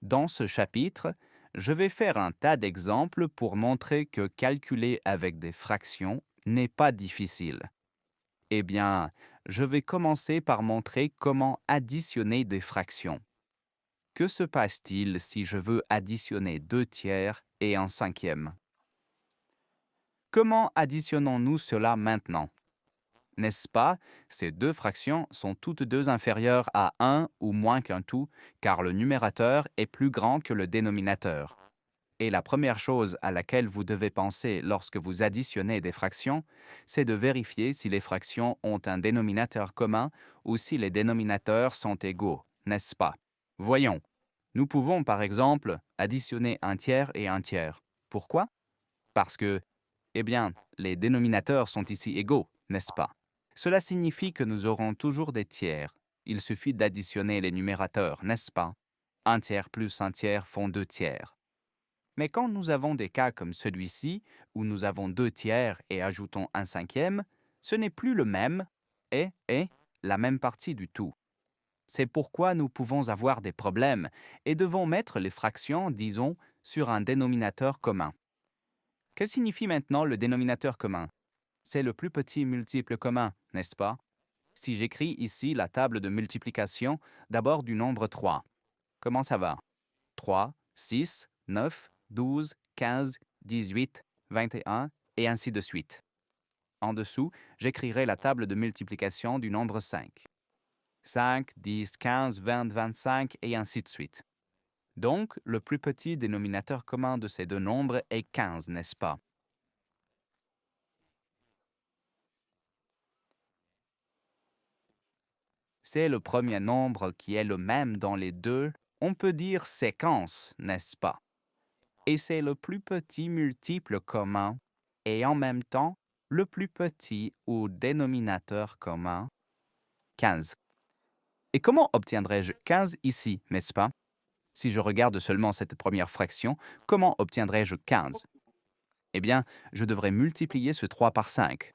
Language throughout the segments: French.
Dans ce chapitre, je vais faire un tas d'exemples pour montrer que calculer avec des fractions n'est pas difficile. Eh bien, je vais commencer par montrer comment additionner des fractions. Que se passe-t-il si je veux additionner 2 tiers et un cinquième? Comment additionnons-nous cela maintenant? N'est-ce pas, ces deux fractions sont toutes deux inférieures à 1 ou moins qu'un tout, car le numérateur est plus grand que le dénominateur. Et la première chose à laquelle vous devez penser lorsque vous additionnez des fractions, c'est de vérifier si les fractions ont un dénominateur commun ou si les dénominateurs sont égaux, n'est-ce pas? Voyons. Nous pouvons par exemple additionner un tiers et un tiers. Pourquoi? Parce que, eh bien, les dénominateurs sont ici égaux, n'est-ce pas? Cela signifie que nous aurons toujours des tiers. Il suffit d'additionner les numérateurs, n'est-ce pas? Un tiers plus un tiers font 2 tiers. Mais quand nous avons des cas comme celui-ci, où nous avons 2 tiers et ajoutons un cinquième, ce n'est plus le même et la même partie du tout. C'est pourquoi nous pouvons avoir des problèmes et devons mettre les fractions, disons, sur un dénominateur commun. Que signifie maintenant le dénominateur commun? C'est le plus petit multiple commun, n'est-ce pas? Si j'écris ici la table de multiplication d'abord du nombre 3, comment ça va? 3, 6, 9, 12, 15, 18, 21 et ainsi de suite. En dessous, j'écrirai la table de multiplication du nombre 5. 5, 10, 15, 20, 25 et ainsi de suite. Donc, le plus petit dénominateur commun de ces deux nombres est 15, n'est-ce pas? C'est le premier nombre qui est le même dans les deux, on peut dire séquence, n'est-ce pas? Et c'est le plus petit multiple commun, et en même temps, le plus petit ou dénominateur commun, 15. Et comment obtiendrai-je 15 ici, n'est-ce pas? Si je regarde seulement cette première fraction, comment obtiendrai-je 15? Eh bien, je devrais multiplier ce 3 par 5.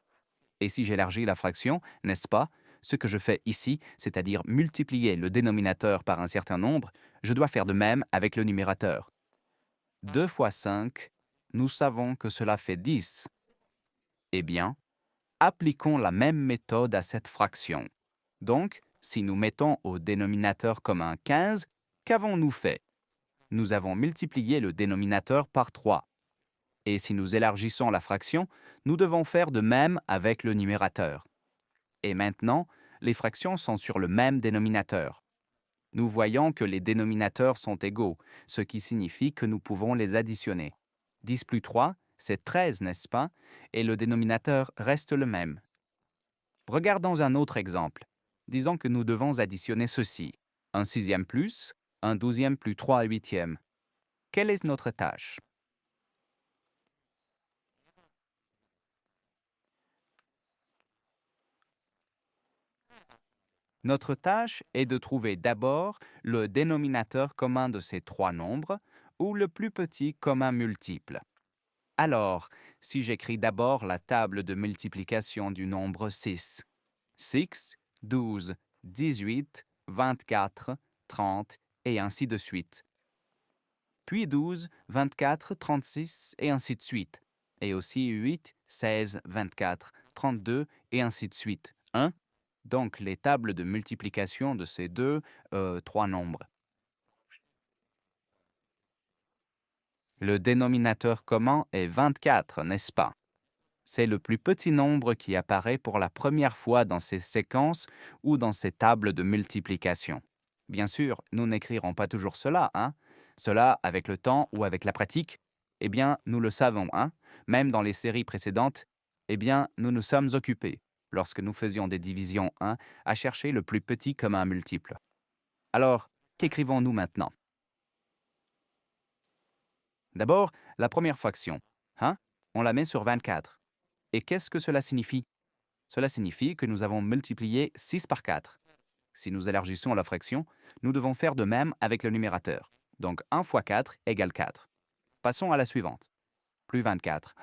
Et si j'élargis la fraction, n'est-ce pas? Ce que je fais ici, c'est-à-dire multiplier le dénominateur par un certain nombre, je dois faire de même avec le numérateur. 2 fois 5, nous savons que cela fait 10. Eh bien, appliquons la même méthode à cette fraction. Donc, si nous mettons au dénominateur commun 15, qu'avons-nous fait? Nous avons multiplié le dénominateur par 3. Et si nous élargissons la fraction, nous devons faire de même avec le numérateur. Et maintenant, les fractions sont sur le même dénominateur. Nous voyons que les dénominateurs sont égaux, ce qui signifie que nous pouvons les additionner. 10 plus 3, c'est 13, n'est-ce pas? Et le dénominateur reste le même. Regardons un autre exemple. Disons que nous devons additionner ceci. Un sixième plus, un douzième plus 3 huitièmes. Quelle est notre tâche? Notre tâche est de trouver d'abord le dénominateur commun de ces trois nombres ou le plus petit commun multiple. Alors, si j'écris d'abord la table de multiplication du nombre 6, 6, 12, 18, 24, 30 et ainsi de suite. Puis 12, 24, 36 et ainsi de suite. Et aussi 8, 16, 24, 32 et ainsi de suite. Donc les tables de multiplication de ces trois nombres. Le dénominateur commun est 24, n'est-ce pas? C'est le plus petit nombre qui apparaît pour la première fois dans ces séquences ou dans ces tables de multiplication. Bien sûr, nous n'écrirons pas toujours cela, Cela, avec le temps ou avec la pratique, eh bien, nous le savons, Même dans les séries précédentes, eh bien, nous nous sommes occupés, lorsque nous faisions des divisions 1, à chercher le plus petit commun multiple. Alors, qu'écrivons-nous maintenant? D'abord, la première fraction, on la met sur 24. Et qu'est-ce que cela signifie? Cela signifie que nous avons multiplié 6 par 4. Si nous élargissons la fraction, nous devons faire de même avec le numérateur. Donc 1 fois 4 égale 4. Passons à la suivante. Plus 24,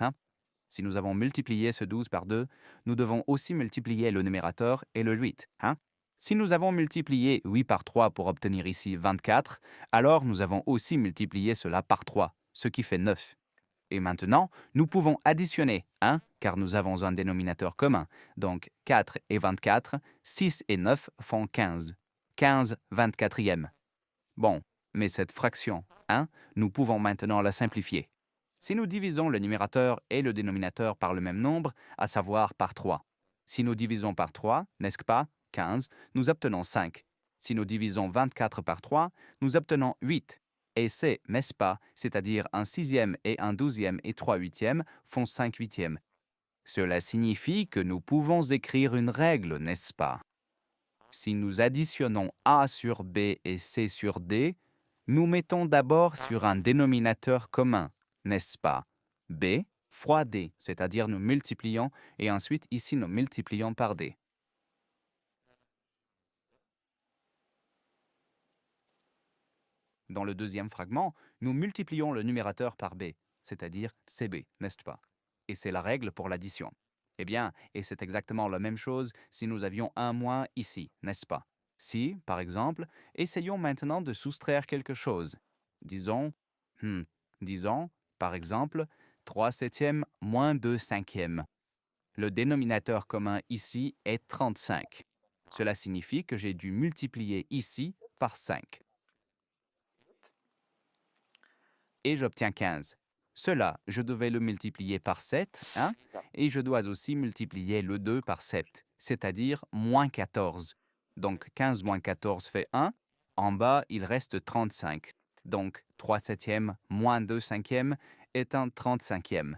Si nous avons multiplié ce 12 par 2, nous devons aussi multiplier le numérateur et le 8, Si nous avons multiplié 8 par 3 pour obtenir ici 24, alors nous avons aussi multiplié cela par 3, ce qui fait 9. Et maintenant, nous pouvons additionner 1, car nous avons un dénominateur commun. Donc 4 et 24, 6 et 9 font 15. 15 24e. Bon, mais cette fraction 1, nous pouvons maintenant la simplifier. Si nous divisons le numérateur et le dénominateur par le même nombre, à savoir par 3. Si nous divisons par 3, n'est-ce pas, 15, nous obtenons 5. Si nous divisons 24 par 3, nous obtenons 8. Et c'est, n'est-ce pas, c'est-à-dire un 6e et un 12e et 3 huitièmes font 5 huitièmes. Cela signifie que nous pouvons écrire une règle, n'est-ce pas? Si nous additionnons A sur B et C sur D, nous mettons d'abord sur un dénominateur commun, n'est-ce pas? B fois D, c'est-à-dire nous multiplions, et ensuite ici nous multiplions par D. Dans le deuxième fragment, nous multiplions le numérateur par B, c'est-à-dire CB, n'est-ce pas? Et c'est la règle pour l'addition. Eh bien, et c'est exactement la même chose si nous avions un moins ici, n'est-ce pas? Si, par exemple, essayons maintenant de soustraire quelque chose. Disons, par exemple, 3 septièmes moins 2 cinquièmes. Le dénominateur commun ici est 35. Cela signifie que j'ai dû multiplier ici par 5. Et j'obtiens 15. Cela, je devais le multiplier par 7, hein, et je dois aussi multiplier le 2 par 7, c'est-à-dire moins 14. Donc 15 moins 14 fait 1. En bas, il reste 35. Donc 3 septièmes moins 2 cinquièmes est un 35e.